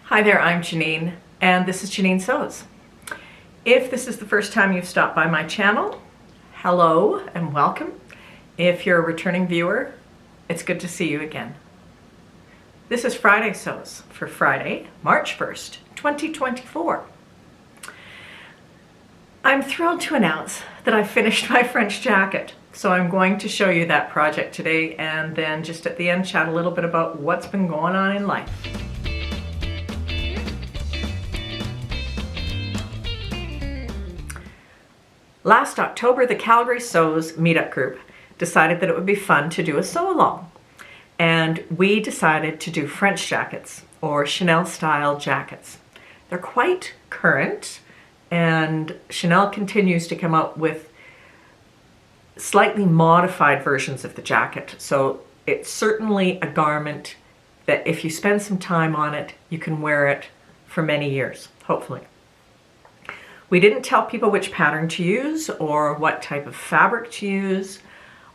Hi there, I'm Janine, and this is Janine Sews. If this is the first time you've stopped by my channel, hello and welcome. If you're a returning viewer, it's good to see you again. This is Friday Sews for Friday, March 1st, 2024. I'm thrilled to announce that I finished my French jacket. So I'm going to show you that project today and then just at the end chat a little bit about what's been going on in life. Last October, the Calgary Sews Meetup Group decided that it would be fun to do a sew-along. And we decided to do French jackets, or Chanel-style jackets. They're quite current, and Chanel continues to come out with slightly modified versions of the jacket. So it's certainly a garment that if you spend some time on it, you can wear it for many years, hopefully. We didn't tell people which pattern to use or what type of fabric to use,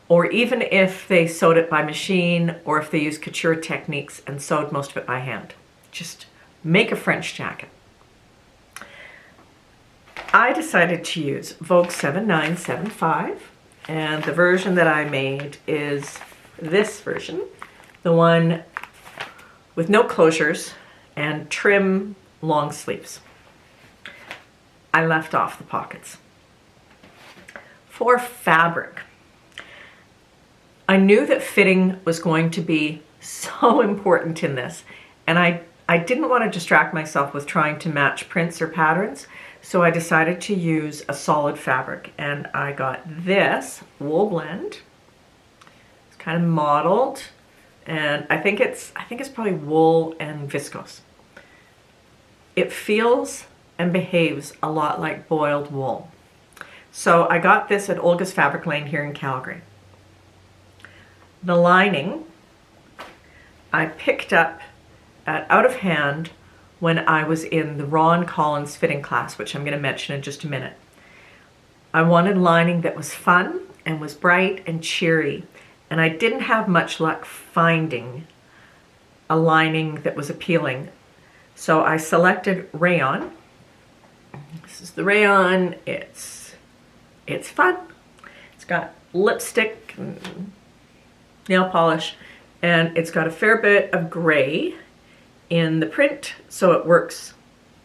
or even if they sewed it by machine or if they used couture techniques and sewed most of it by hand. Just make a French jacket. I decided to use Vogue 7975, and the version that I made is this version, the one with no closures and trim long sleeves. I left off the pockets. For fabric, I knew that fitting was going to be so important in this, and I didn't want to distract myself with trying to match prints or patterns, so I decided to use a solid fabric, and I got this wool blend. It's kind of modeled, and I think it's probably wool and viscose. It feels and behaves a lot like boiled wool. So I got this at Olga's Fabricland here in Calgary. The lining I picked up at Out of Hand when I was in the Ron Collins fitting class, which I'm going to mention in just a minute. I wanted lining that was fun and was bright and cheery, and I didn't have much luck finding a lining that was appealing. So I selected Rayon. This is the Rayon. It's fun. It's got lipstick and nail polish, and it's got a fair bit of gray in the print, so it works.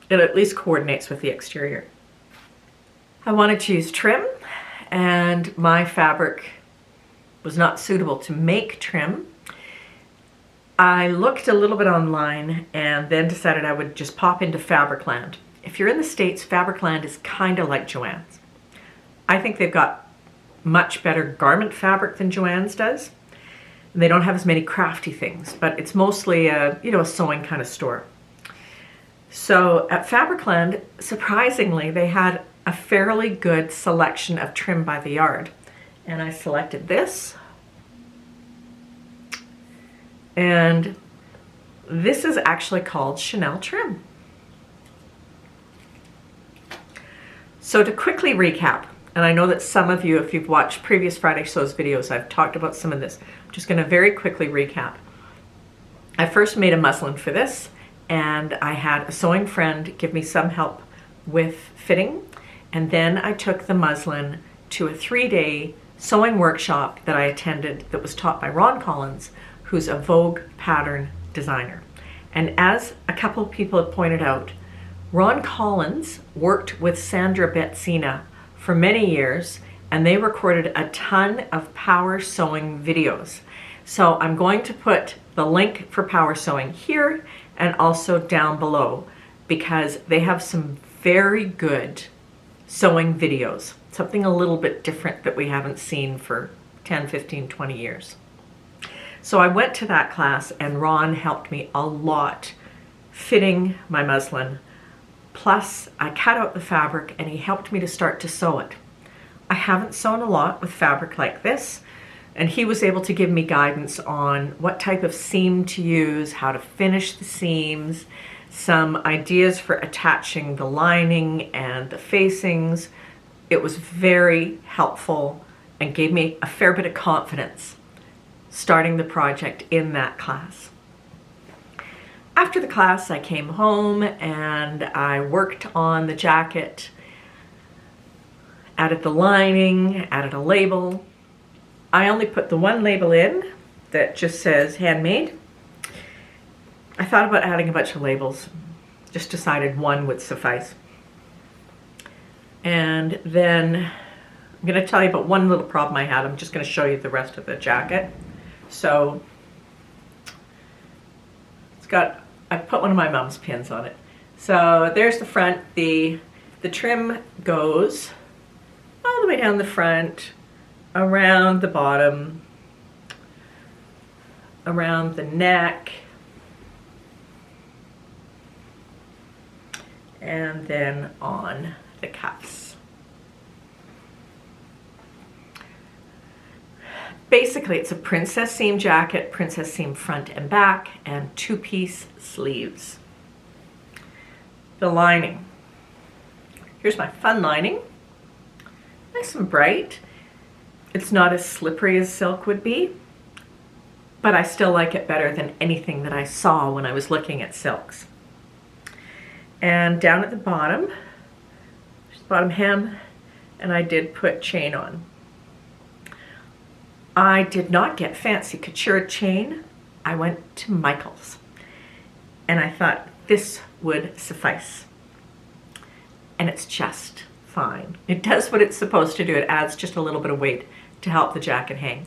It at least coordinates with the exterior. I wanted to use trim, and my fabric was not suitable to make trim. I looked a little bit online and then decided I would just pop into Fabricland. If you're in the States, Fabricland is kind of like Joann's. I think they've got much better garment fabric than Joann's does. And they don't have as many crafty things, but it's mostly a sewing kind of store. So at Fabricland, surprisingly, they had a fairly good selection of trim by the yard. And I selected this. And this is actually called Chanel trim. So to quickly recap, and I know that some of you, if you've watched previous Friday Sews videos, I've talked about some of this. I'm just going to very quickly recap. I first made a muslin for this, and I had a sewing friend give me some help with fitting, and then I took the muslin to a 3-day sewing workshop that I attended that was taught by Ron Collins, who's a Vogue pattern designer. And as a couple of people have pointed out, Ron Collins worked with Sandra Betzina for many years, and they recorded a ton of power sewing videos. So I'm going to put the link for power sewing here and also down below, because they have some very good sewing videos, something a little bit different that we haven't seen for 10, 15, 20 years. So I went to that class, and Ron helped me a lot fitting my muslin. Plus, I cut out the fabric and he helped me to start to sew it. I haven't sewn a lot with fabric like this, and he was able to give me guidance on what type of seam to use, how to finish the seams, some ideas for attaching the lining and the facings. It was very helpful and gave me a fair bit of confidence starting the project in that class. After the class, I came home and I worked on the jacket, added the lining, added a label. I only put the one label in that just says handmade. I thought about adding a bunch of labels, just decided one would suffice. And then I'm going to tell you about one little problem I had. I'm just going to show you the rest of the jacket. So it's got, I put one of my mom's pins on it. So there's the front. The trim goes all the way down the front, around the bottom, around the neck, and then on the cuffs. Basically, it's a princess seam jacket, princess seam front and back, and two-piece sleeves. The lining. Here's my fun lining. Nice and bright. It's not as slippery as silk would be, but I still like it better than anything that I saw when I was looking at silks. And down at the bottom, there's the bottom hem, and I did put chain on. I did not get fancy couture chain. I went to Michael's, and I thought this would suffice. And it's just fine. It does what it's supposed to do. It adds just a little bit of weight to help the jacket hang.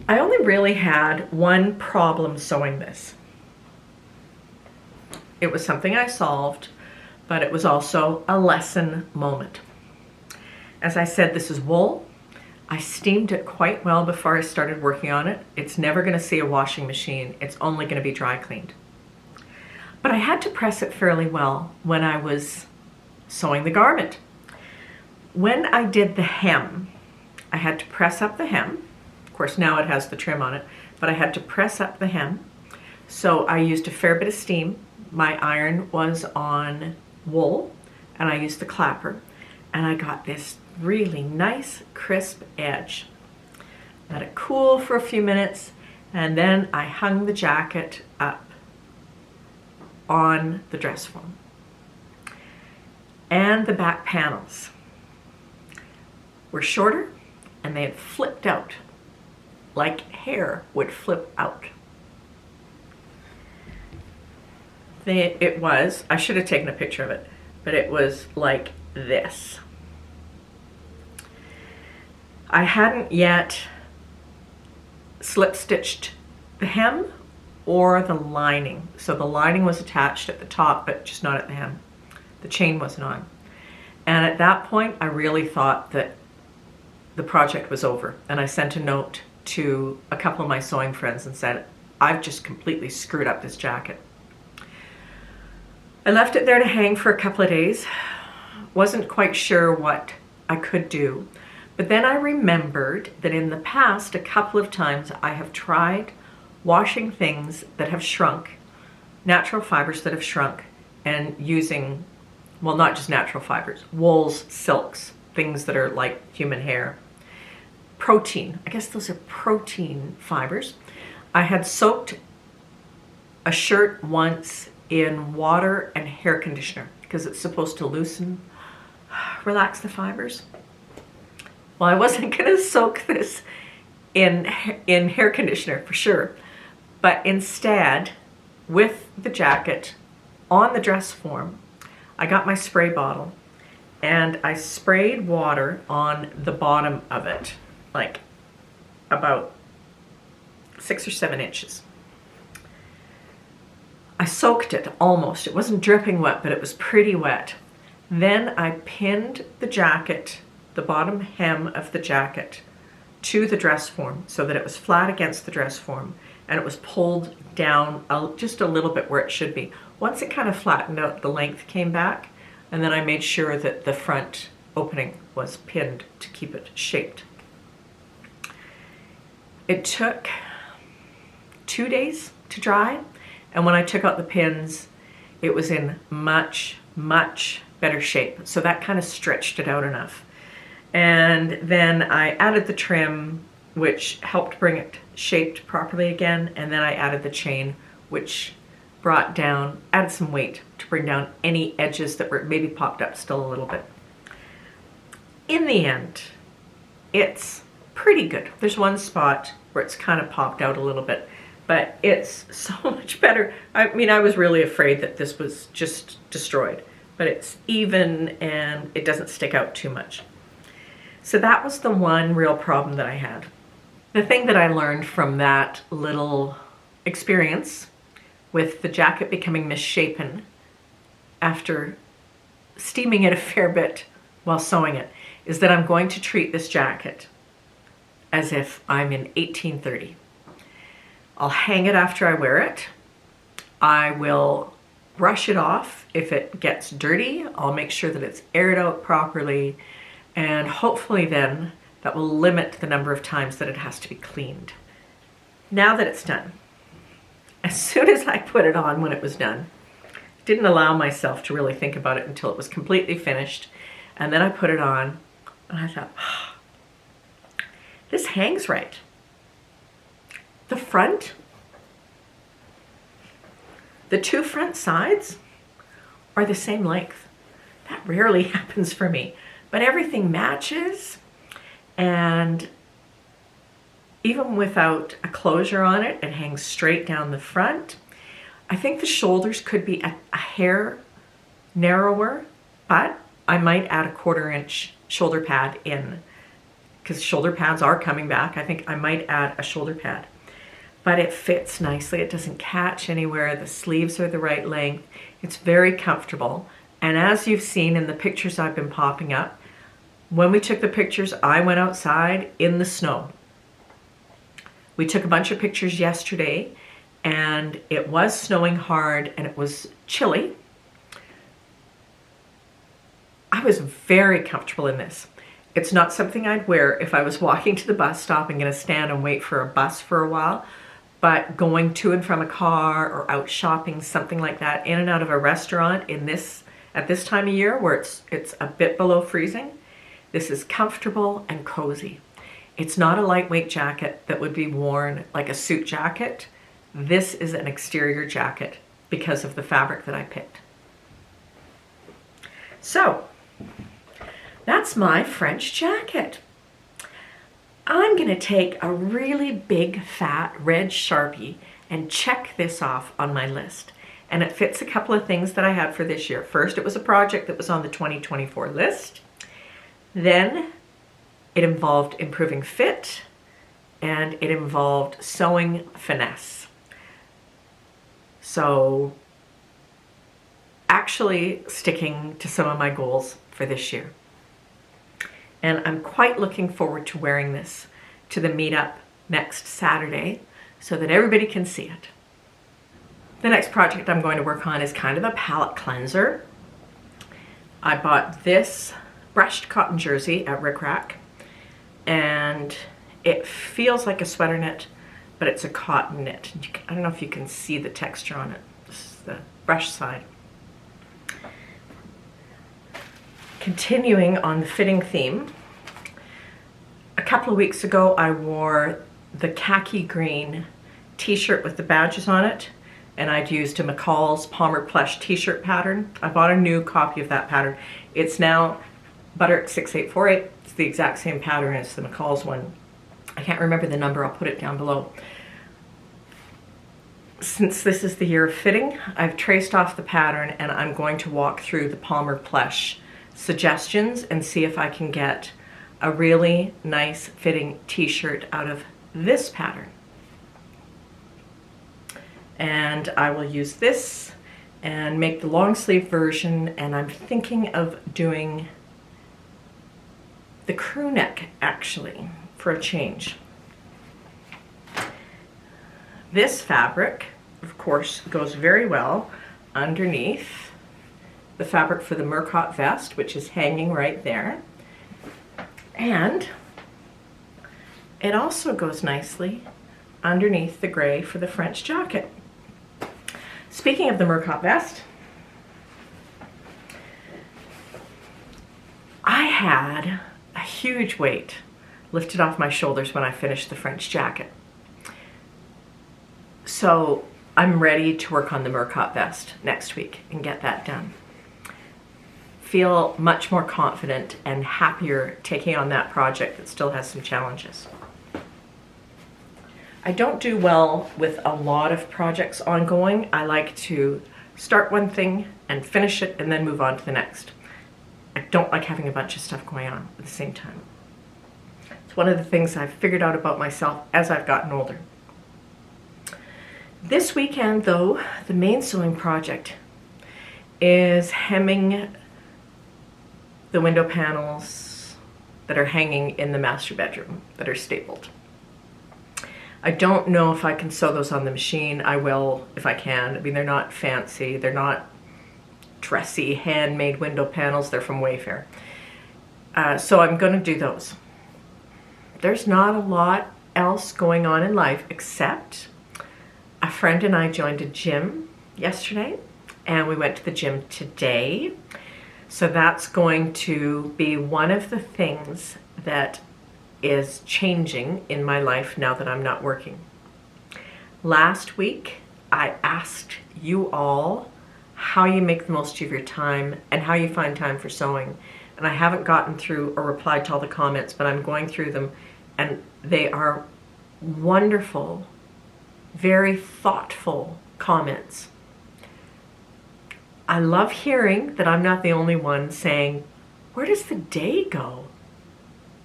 I only really had one problem sewing this. It was something I solved, but it was also a lesson moment. As I said, this is wool. I steamed it quite well before I started working on it. It's never going to see a washing machine. It's only going to be dry cleaned. But I had to press it fairly well when I was sewing the garment. When I did the hem, I had to press up the hem. Of course, now it has the trim on it, but I had to press up the hem. So I used a fair bit of steam. My iron was on wool, and I used the clapper, and I got this really nice crisp edge. Let it cool for a few minutes, and then I hung the jacket up on the dress form. And the back panels were shorter, and they had flipped out like hair would flip out. It was, I should have taken a picture of it, but it was like this. I hadn't yet slip stitched the hem or the lining. So the lining was attached at the top, but just not at the hem. The chain wasn't on. And at that point, I really thought that the project was over. And I sent a note to a couple of my sewing friends and said, I've just completely screwed up this jacket. I left it there to hang for a couple of days. Wasn't quite sure what I could do. But then I remembered that in the past, a couple of times I have tried washing things that have shrunk, natural fibers that have shrunk, and using, well, not just natural fibers, wools, silks, things that are like human hair. Protein, I guess those are protein fibers. I had soaked a shirt once in water and hair conditioner because it's supposed to loosen, relax the fibers. Well, I wasn't going to soak this in hair conditioner for sure, but instead, with the jacket on the dress form, I got my spray bottle and I sprayed water on the bottom of it, like about 6 or 7 inches. I soaked it almost. It wasn't dripping wet, but it was pretty wet. Then I pinned the jacket, the bottom hem of the jacket, to the dress form so that it was flat against the dress form, and it was pulled down just a little bit where it should be. Once it kind of flattened out, the length came back, and then I made sure that the front opening was pinned to keep it shaped. It took 2 days to dry, and when I took out the pins, it was in much, much better shape. So that kind of stretched it out enough. And then I added the trim which helped bring it shaped properly again. And then I added the chain, which added some weight to bring down any edges that were maybe popped up still a little bit. In the end, it's pretty good. There's one spot where it's kind of popped out a little bit, but it's so much better. I mean, I was really afraid that this was just destroyed, but it's even and it doesn't stick out too much. So that was the one real problem that I had. The thing that I learned from that little experience with the jacket becoming misshapen after steaming it a fair bit while sewing it is that I'm going to treat this jacket as if I'm in 1830. I'll hang it after I wear it. I will brush it off if it gets dirty. I'll make sure that it's aired out properly, and hopefully then that will limit the number of times that it has to be cleaned. Now that it's done, as soon as I put it on when it was done, didn't allow myself to really think about it until it was completely finished, and then I put it on and I thought, oh, this hangs right. The front, the two front sides are the same length. That rarely happens for me, but everything matches, and even without a closure on it, it hangs straight down the front. I think the shoulders could be a hair narrower, but I might add a 1/4 inch shoulder pad in, because shoulder pads are coming back. I think I might add a shoulder pad, but it fits nicely. It doesn't catch anywhere. The sleeves are the right length. It's very comfortable. And as you've seen in the pictures I've been popping up, when we took the pictures, I went outside in the snow. We took a bunch of pictures yesterday, and it was snowing hard and it was chilly. I was very comfortable in this. It's not something I'd wear if I was walking to the bus stop and going to stand and wait for a bus for a while, but going to and from a car or out shopping, something like that, in and out of a restaurant at this time of year where it's a bit below freezing, this is comfortable and cozy. It's not a lightweight jacket that would be worn like a suit jacket. This is an exterior jacket because of the fabric that I picked. So, that's my French jacket. I'm gonna take a really big fat red Sharpie and check this off on my list. And it fits a couple of things that I had for this year. First, it was a project that was on the 2024 list. Then it involved improving fit, and it involved sewing finesse. So actually sticking to some of my goals for this year. And I'm quite looking forward to wearing this to the meetup next Saturday so that everybody can see it. The next project I'm going to work on is kind of a palette cleanser. I bought this brushed cotton jersey at Rick Rack, and it feels like a sweater knit, but it's a cotton knit. I don't know if you can see the texture on it. This is the brush side. Continuing on the fitting theme, a couple of weeks ago I wore the khaki green t-shirt with the badges on it, and I'd used a McCall's Palmer Plush t-shirt pattern. I bought a new copy of that pattern. It's now Butter 6848. It's the exact same pattern as the McCall's one. I can't remember the number, I'll put it down below. Since this is the year of fitting, I've traced off the pattern and I'm going to walk through the Palmer Plush suggestions and see if I can get a really nice fitting t-shirt out of this pattern. And I will use this and make the long sleeve version, and I'm thinking of doing the crew neck actually for a change. This fabric, of course, goes very well underneath the fabric for the Murcott vest, which is hanging right there. And it also goes nicely underneath the gray for the French jacket. Speaking of the Murcott vest, I had a huge wait lifted off my shoulders when I finished the French jacket. So I'm ready to work on the Murcott vest next week and get that done. Feel much more confident and happier taking on that project that still has some challenges. I don't do well with a lot of projects ongoing. I like to start one thing and finish it and then move on to the next. I don't like having a bunch of stuff going on at the same time. It's one of the things I've figured out about myself as I've gotten older. This weekend, though, the main sewing project is hemming the window panels that are hanging in the master bedroom that are stapled. I don't know if I can sew those on the machine. I will if I can. I mean, they're not fancy. They're not dressy, handmade window panels. They're from Wayfair. So I'm going to do those. There's not a lot else going on in life except a friend and I joined a gym yesterday, and we went to the gym today. So that's going to be one of the things that is changing in my life now that I'm not working. Last week, I asked you all how you make the most of your time and how you find time for sewing. And I haven't gotten through or replied to all the comments, but I'm going through them, and they are wonderful, very thoughtful comments. I love hearing that I'm not the only one saying, where does the day go?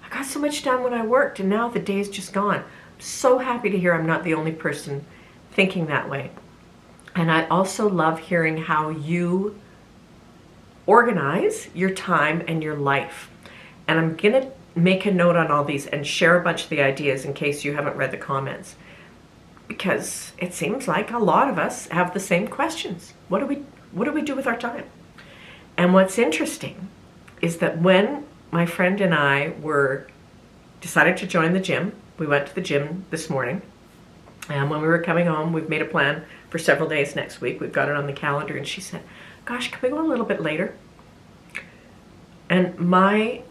I got so much done when I worked and now the day's just gone. I'm so happy to hear I'm not the only person thinking that way. And I also love hearing how you organize your time and your life. And I'm gonna make a note on all these and share a bunch of the ideas in case you haven't read the comments. Because it seems like a lot of us have the same questions. What do we do with our time? And what's interesting is that when my friend and I decided to join the gym, we went to the gym this morning, and when we were coming home, we've made a plan for several days next week. We've got it on the calendar, and she said, gosh, can we go a little bit later? And my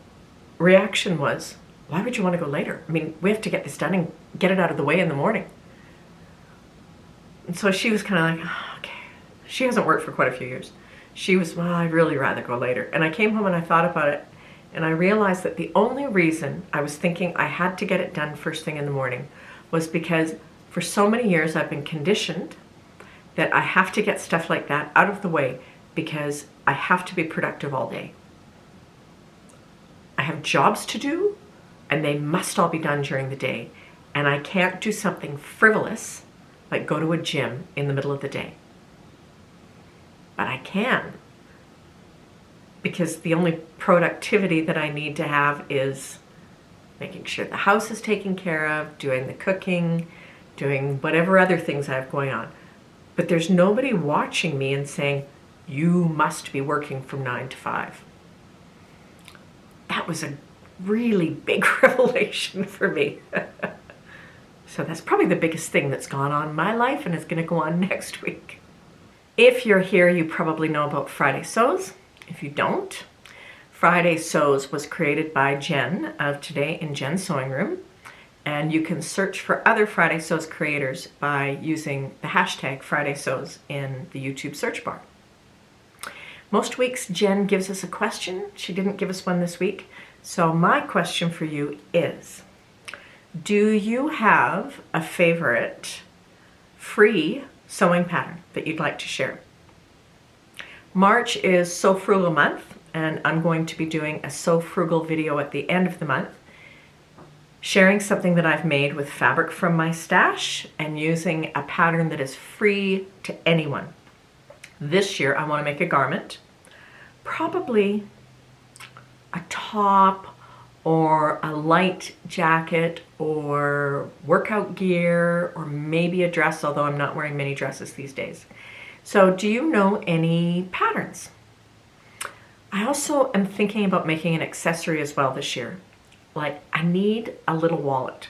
reaction was, why would you want to go later? I mean, we have to get this done and get it out of the way in the morning. And so she was kind of like, oh, okay. She hasn't worked for quite a few years. She was, well, I'd really rather go later. And I came home and I thought about it, and I realized that the only reason I was thinking I had to get it done first thing in the morning was because for so many years I've been conditioned that I have to get stuff like that out of the way because I have to be productive all day. I have jobs to do, and they must all be done during the day. And I can't do something frivolous like go to a gym in the middle of the day. But I can, because the only productivity that I need to have is making sure the house is taken care of, doing the cooking, doing whatever other things I have going on. But there's nobody watching me and saying, you must be working from 9 to 5. That was a really big revelation for me. So that's probably the biggest thing that's gone on in my life and is going to go on next week. If you're here, you probably know about Friday Sews. If you don't, Friday Sews was created by Jen of Today in Jen's Sewing Room. And you can search for other Friday Sews creators by using the hashtag Friday Sews in the YouTube search bar. Most weeks, Jen gives us a question. She didn't give us one this week. So my question for you is, do you have a favorite free sewing pattern that you'd like to share? March is Sew Frugal month, and I'm going to be doing a Sew Frugal video at the end of the month, sharing something that I've made with fabric from my stash and using a pattern that is free to anyone. This year I want to make a garment, probably a top or a light jacket or workout gear or maybe a dress, although I'm not wearing many dresses these days. So do you know any patterns? I also am thinking about making an accessory as well this year. Like, I need a little wallet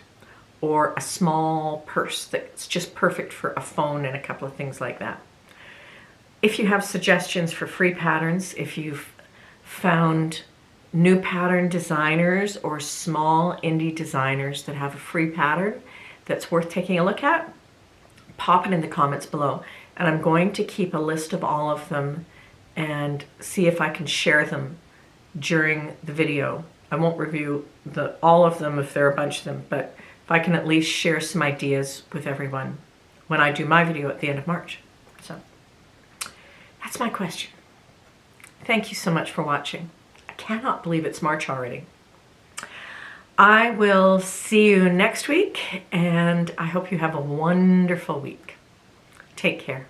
or a small purse that's just perfect for a phone and a couple of things like that. If you have suggestions for free patterns, if you've found new pattern designers or small indie designers that have a free pattern that's worth taking a look at, pop it in the comments below. And I'm going to keep a list of all of them and see if I can share them during the video. I won't review all of them if there are a bunch of them, but if I can at least share some ideas with everyone when I do my video at the end of March. So that's my question. Thank you so much for watching. I cannot believe it's March already. I will see you next week, and I hope you have a wonderful week. Take care.